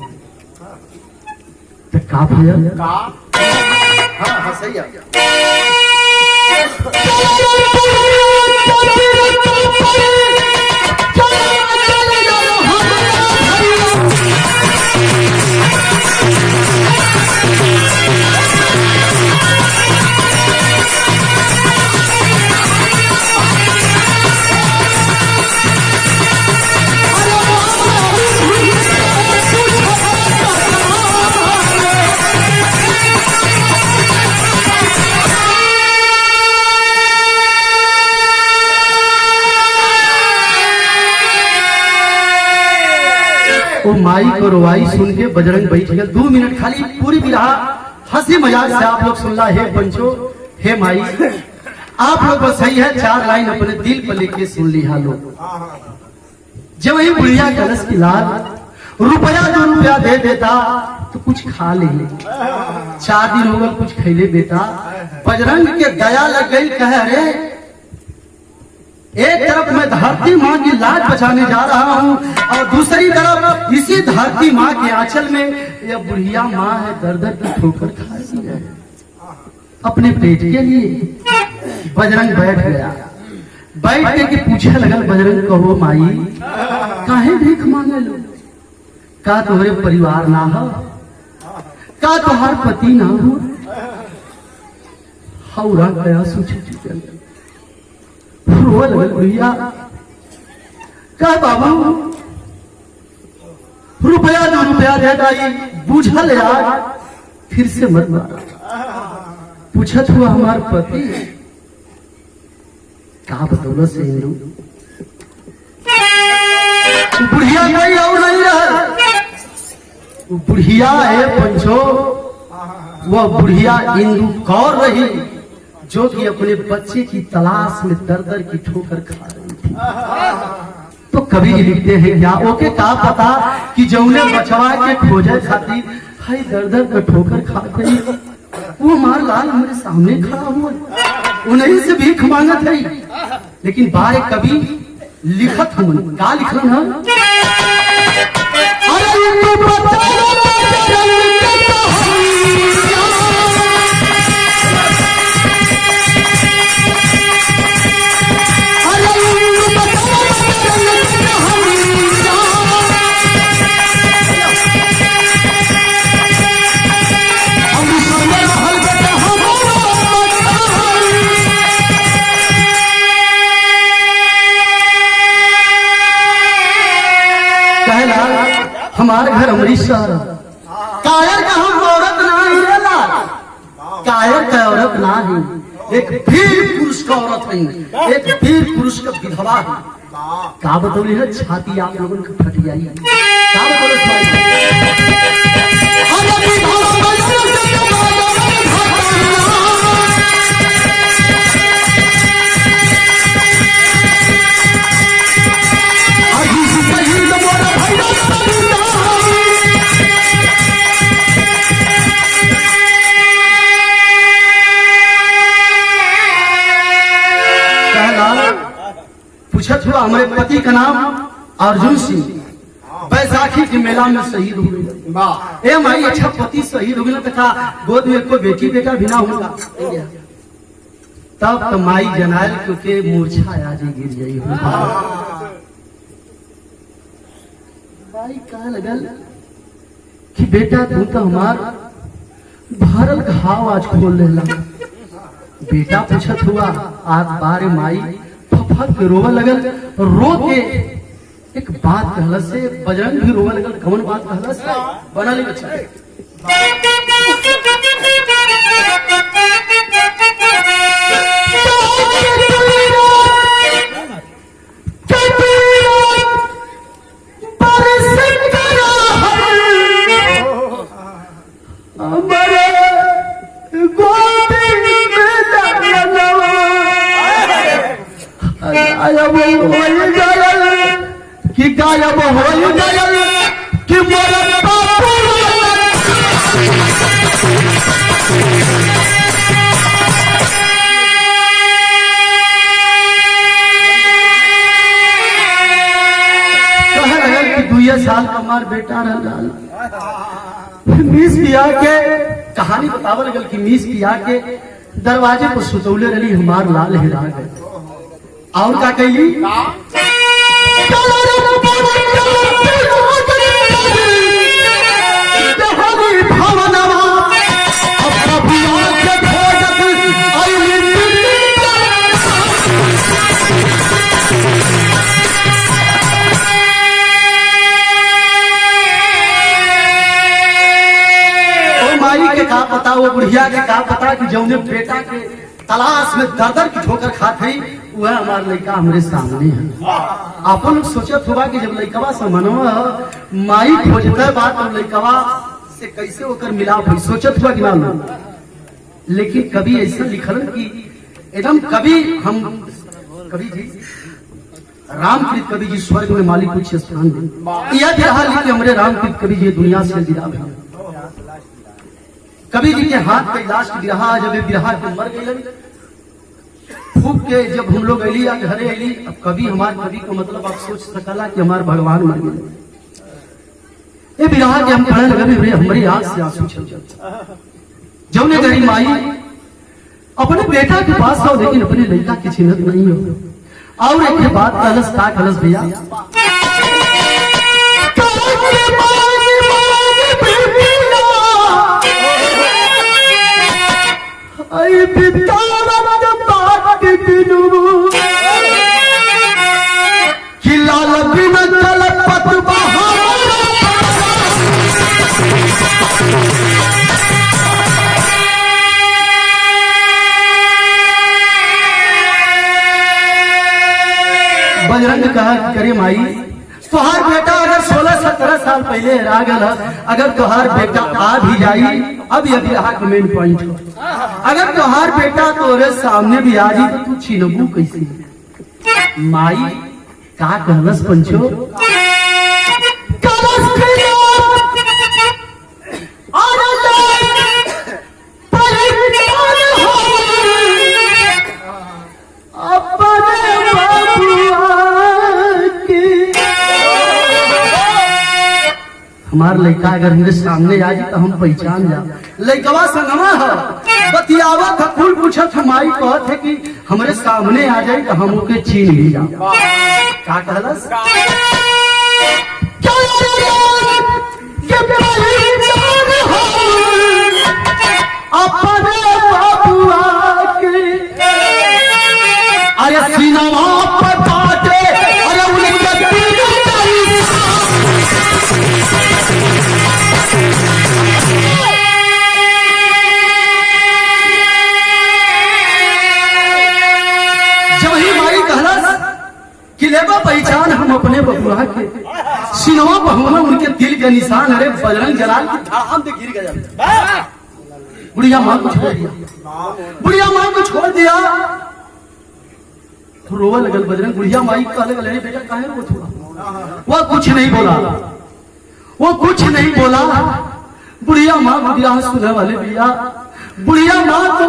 तो का भैया हाँ सही है। वो माई को रोवाई सुन के बजरंग बैठ गया। 2 मिनट खाली पूरी बिरहा हंसी मजाक से आप लोग सुन ला। हे पंचो हे माई, आप लोग बस सही है 4 लाइन अपने दिल पर लेके सुन लिया लोग। जब वही बुढ़िया कलश की लाल रुपया 2 रुपया दे देता तो कुछ खा ले, 4 दिन हो गए कुछ खैले बेटा। बजरंग के दया लग गई, कह अरे एक तरफ मैं धरती माँ की लाज बचाने जा रहा हूँ और दूसरी तरफ इसी धरती माँ के आंचल में यह बुढ़िया माँ है दर दर की ठोकर खा रही है अपने पेट के लिए। बजरंग बैठ गया, बैठ के पूछे लगल बजरंग कहो माई काहे भीख मांगे लो, का तुम्हारे परिवार ना हो, का तुम्हार पति ना हो, हौरा गया सोच भैया का बाबू रुपया 2 रुपया दे दाई बुझल यार, फिर से मत मारा। पूछत हुआ हमार पति का बतौल से हिंदू बुढ़िया नहीं और नहीं रहा, बुढ़िया है पंचो, वह बुढ़िया हिंदू कौर रही जो कि अपने बच्चे की तलाश में दर दर की ठोकर खा रही थी। तो कवि लिखते हैं क्या ओके का पता कि जौने बचवा के खोजे खातिर हाय दर दर का ठोकर खा गई, वो हमार लाल हमारे सामने खड़ा हुआ, उन्हीं से भीख मांगत है। लेकिन बारे कवि लिखत हूँ का लिखन है, हमारे घर अमृतसर कायर का हम औरत ना ही लाल, कायर का औरत ना ही, एक वीर पुरुष का औरत है, एक वीर पुरुष का विधवा है। का बतौली है छाती आप लोगों की फट जाई, का बतौले पूछत हुआ हमारे पति का नाम अर्जुन सिंह, बैसाखी के मेला में शहीद हो गए। ए माई अच्छा पति शहीद हो गया तो का गोद में कोई बेटी बेटा भी ना होगा, तब तो माई जनाल के मूर्छा आज गिर गई। माई कहा लगल कि बेटा तू तो हमार भरल घाव आज खोल लेला। बेटा पूछत हुआ आज बारे माई फक के रोवा लगल, रो के एक बात कहला से बजरंग भी रोवे लगल। कौन बात कहला से? बना ली बच्चा। कि गायब हो गयल कि मोर बापू कह रहे कि 2 साल का हमार बेटा रह। मीस पिया के कहानी बतावल गल कि मीस पिया के दरवाजे पर सुतौले रही हमार लाल हिला गए। और का कैली का पता, वो बुढ़िया के का पता कि जौने बेटा के तलाश में दर की ठोकर खात है वह हमार लड़का हमारे सामने है। अपन सोचत होगा कि जब लड़कवा से मनवा माई खोजता बात और लड़कवा से कैसे होकर मिलाप है, सोचत हुआ कि ना। लेकिन कभी ऐसा लिखल कि एकदम कभी हम कभी जी रामकृत कवि जी स्वर्ग में मालिक कुछ स्थान दे यह रहा कि हमारे रामकृत कवि जी दुनिया से विदा भइल। कवि जी के हाथ पे लास्ट बिरहा जब बिरहा के मर गई फूक के जब हम लोग अली घरे अली। अब कवि हमारे कवि का मतलब आप सोच सकला कि हमारे भगवान मर गए। ये बिरहा के हम पढ़ने लगे हमारी आंख से आंसू छल जौने गरी माई अपने बेटा के पास हो लेकिन अपने लड़का की चिन्हत नहीं हो। और एक बात कलश का कलश भैया बजरंग कहा करे माई तुहार बेटा अगर 16-17 साल पहले हरा गया, अगर तुहार बेटा आ भी जाई, अब यह बिरहा का मेन पॉइंट हो, अगर तुहार बेटा तोरे सामने भी आ जी तो तू छीनबू कैसे? माई का कहलस पंचो हमार लड़का अगर मेरे सामने आ जी तो हम पहचान जा। लड़कवा संगमा है बतियावा था कुल पूछत हमारी कहत है कि हमारे सामने आ जाए तो हम ओके छीन भी जा। का कहलस अपने बाबुआ के अरे सिनेमा पर बाटे अरे उनके कि लेबा पहचान हम अपने बबुआ के सिनेमा बहुना उनके दिल के निशान। अरे बजरंग जलाल की धाम से गिर गया। बुढ़िया माँ को छोड़ दिया, बुढ़िया माँ को छोड़ दिया तो रोवा लगल बजरंग। बुढ़िया माई कहले गले बेटा काहे रो थोड़ा? वो कुछ नहीं बोला, वो कुछ नहीं बोला। बुढ़िया माँ बुढ़िया सुनने वाले भैया बुढ़िया माँ को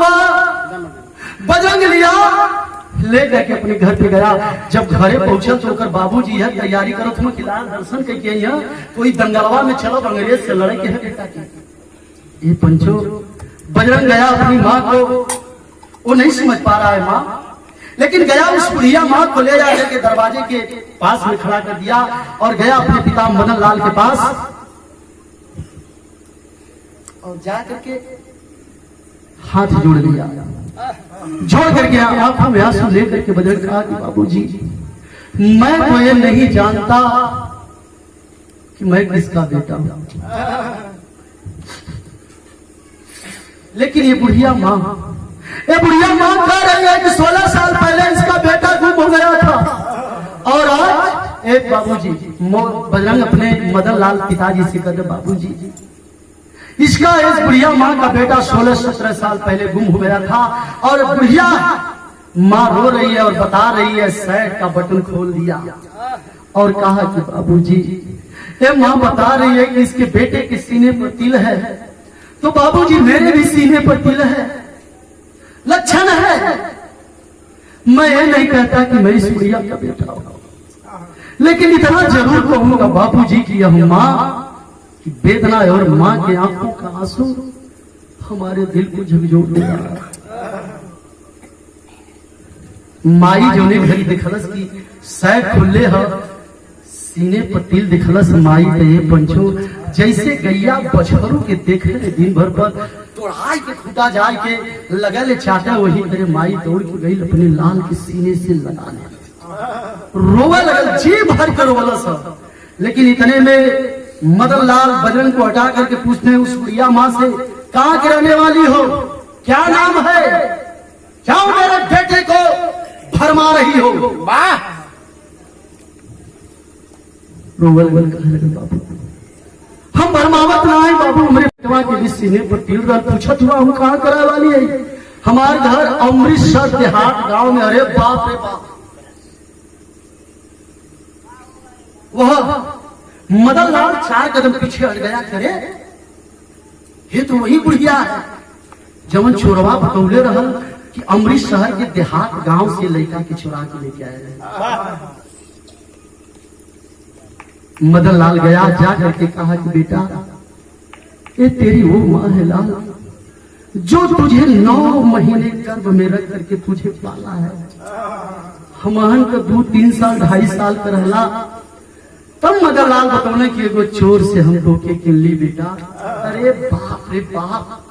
बजरंग लिया ले जाके अपने घर पे गया। जब घरे पहुंचा तो ओकर बाबूजी है तैयारी करो तुम किला दर्शन करके आई है कोई दंगलवा में चलो अंग्रेज से लड़े के है बेटा की। ये पंचो बजरंग गया अपनी माँ को, वो नहीं समझ पा रहा है माँ, लेकिन गया उस बुढ़िया माँ को ले जाके के दरवाजे के पास में खड़ा कर दिया और गया अपने पिता मदन लाल के पास और जा करके हाथ जोड़ लिया। जोड़ करके आंखों में आंसू लेकर के बजरंग कहा कि बाबूजी मैं तो ये नहीं जानता कि मैं किसका बेटा हूं, लेकिन ये बुढ़िया माँ कह रही है कि 16 साल पहले इसका बेटा गुम हो गया था, और आज एक बाबूजी बजरंग अपने मदन लाल पिताजी से कहते बाबूजी इसका इस बुढ़िया माँ का बेटा 16-17 साल पहले गुम हो गया था, और बुढ़िया माँ रो रही है और बता रही है शर्ट का बटन खोल दिया और कहा कि बाबूजी ये माँ बता रही है कि इसके बेटे के सीने पर तिल है, तो बाबूजी मेरे भी सीने पर तिल है, लक्षण है। मैं ये नहीं कहता कि मैं इस बुढ़िया का बेटा हूं, लेकिन इतना जरूर कहूंगा बाबूजी की यह माँ की वेदना और माँ के आंखों का आंसू हमारे दिल को झकझोर दिया। माई जो ने घड़ी दिखलस की सै खुले ह सीने पर तिल दिखलस, माई ये पंचो जैसे गैया बछरू के देखे दिन भर पर तोड़ाई के खुदा जाए के लगल चाटा, वही तेरे माई दौड़ के गई अपने लाल के सीने से लगाने, रोवा लगल जी भर कर रोवला सब। लेकिन इतने में मदन लाल बजरंग को हटा करके पूछते हैं उस बुढ़िया माँ से, कहाँ के रहने वाली हो, क्या नाम है, क्यों मेरे बेटे को भरमा रही हो। वाह रोवल कहने लगे बाबू हम भरमावत ना आए बाबू, हमारे बेटवा के भी सीने पर तिल रहा, पूछत हुआ हम कहाँ करा वाली है, हमारे घर अमृतसर देहात गांव में। अरे बाप रे बाप, वह मदन लाल 4 कदम पीछे हट गया, करे ये तो वही बुढ़िया है जवन चोरवा बतौले रहल कि अमृत शहर के देहात गांव से लड़का के चुरा के लेके आए। मदन लाल गया, जा करके कहा कि बेटा ये तेरी वो माँ है लाल जो तुझे 9 महीने गर्भ में रख करके तुझे पाला है, हमहन का दूध 3 साल 2.5 साल का रहला, तब मदन लाल बतौने की एगो चोर से हम धोखे किन ली बेटा। अरे बाप रे बाप,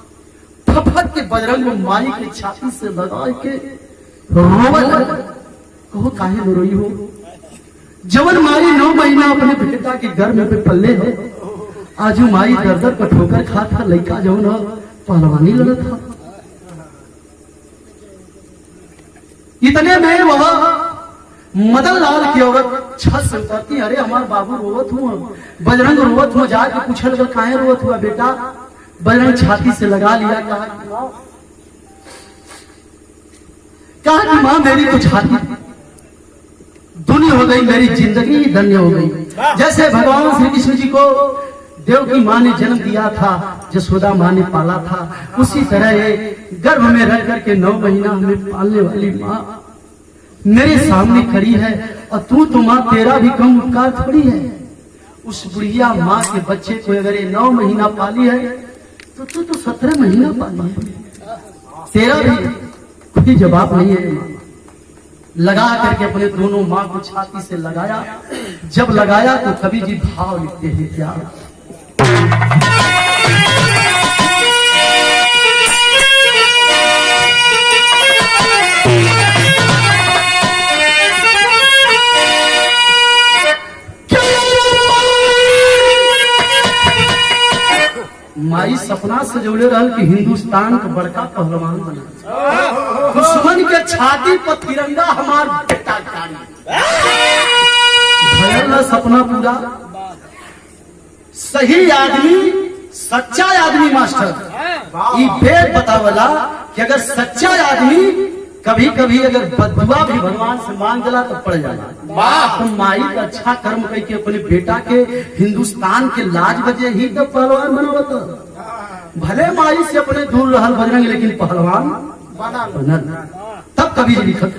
फफक के बजरंग माई के छाती से लगा के रोवल, कहो काहे रोई हो, जवन माई 9 महीना अपने बेटा के गर्भ में पल्ले है, आज माई दर दर पर ठोकर खा था, लड़का जवन पहलवानी लड़ा था। इतने में वह मदन लाल की औरत छत से उतरती, अरे हमारे बाबू रोवत हुआ, बजरंग रोवत हुआ, जाके पूछे लगा काहे रोवत हुआ बेटा। बजरंग छाती से लगा लिया, कहा कि माँ मेरी तो छाती दुनिया हो गई, मेरी जिंदगी धन्य हो गई। जैसे भगवान श्री कृष्ण जी को देव की माँ ने जन्म दिया था, जसोदा माँ ने पाला था, उसी तरह ये गर्भ में रह करके 9 महीना हमें पालने वाली माँ मेरे सामने खड़ी है, और तू तो माँ तेरा भी कम उपकार थोड़ी है। उस बुढ़िया माँ के बच्चे को अगर 9 महीना पाली है तो तू तो 17 महीना पाली है, तेरा भी कोई जवाब नहीं है। माँ लगा करके अपने दोनों माँ को छाती से लगाया, जब लगाया तो कवि जी भाव लिखते हैं क्या, माई सपना से जोड़े रहल कि हिंदुस्तान का बड़का पहलवान बना, दुश्मन के छाती पर तिरंगा हमार बेटा गाड़ी, भयल सपना पूरा। सही आदमी सच्चा आदमी मास्टर ये वेद बतावला कि अगर सच्चा आदमी कभी कभी अगर बदुआ भी भगवान से मांग गला तो पड़ जाला। तो माई का अच्छा कर्म करके अपने बेटा के हिंदुस्तान के लाज बजे ही तो पहलवान बनवत, भले माई से अपने दूर रहल बजरंग लेकिन पहलवान बनल। तब कभी लिखत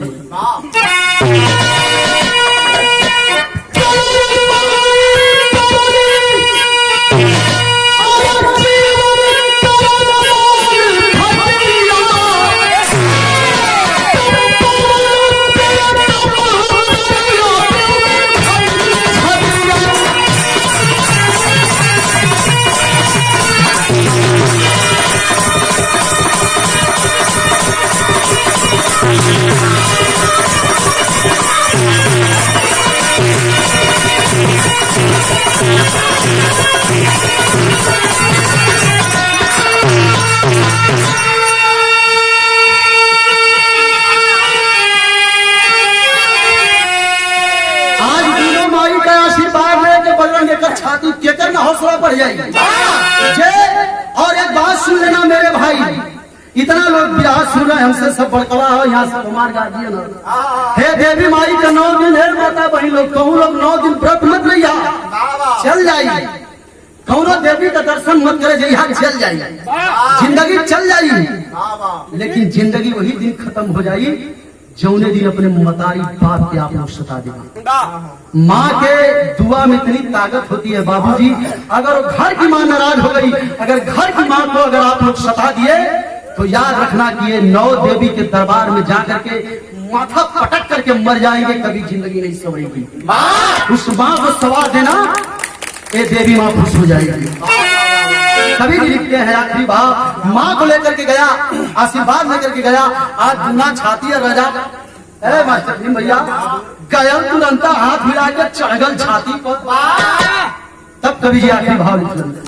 केकर छाती केकर ना हौसला बढ़ जाई जे। और एक बात सुन लेना मेरे भाई, इतना लोग बिहार सुन रहे हमसे सब बड़कवा हो यहाँ से कुमार गार्जियन हो। हे देवी माई का 9 दिन है माता बहन लोग, कहूँ लोग 9 दिन व्रत मत लिया, चल जाइए। कौनो देवी का दर्शन मत करे जइहा, चल जाइए, जिंदगी चल जाइए। लेकिन जिंदगी वही दिन खत्म हो जाई जौने दिन अपने मतारी बाप के आप लोग सता देंगे। माँ के दुआ में इतनी ताकत होती है बाबूजी, अगर घर की माँ नाराज हो गई, अगर घर की माँ को अगर आप लोग सता दिए तो याद रखना कि ये 9 देवी के दरबार में जाकर के माथा पटक करके मर जाएंगे, कभी जिंदगी नहीं संवरेगी। उस माँ को सवाल देना, ये देवी माँ खुश हो जाएगी। कभी भी लिखते हैं आखिरी भाव, माँ को लेकर के गया, आशीर्वाद लेकर के गया, आज दुना छाती है राजा। ए मास्टर भीम भैया, गया तुरंत हाथ मिला के चढ़गल छाती को, तब कभी जी आखिरी भाव लिख लेंगे।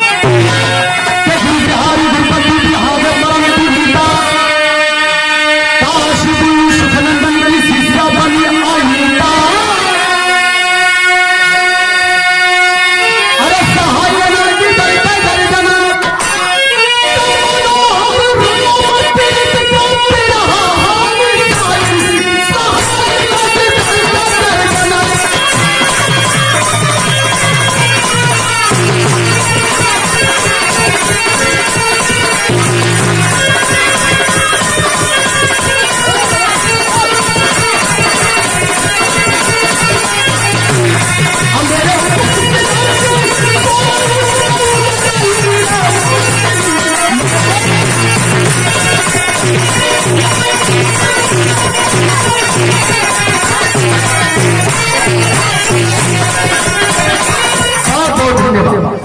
बहुत बहुत धन्यवाद।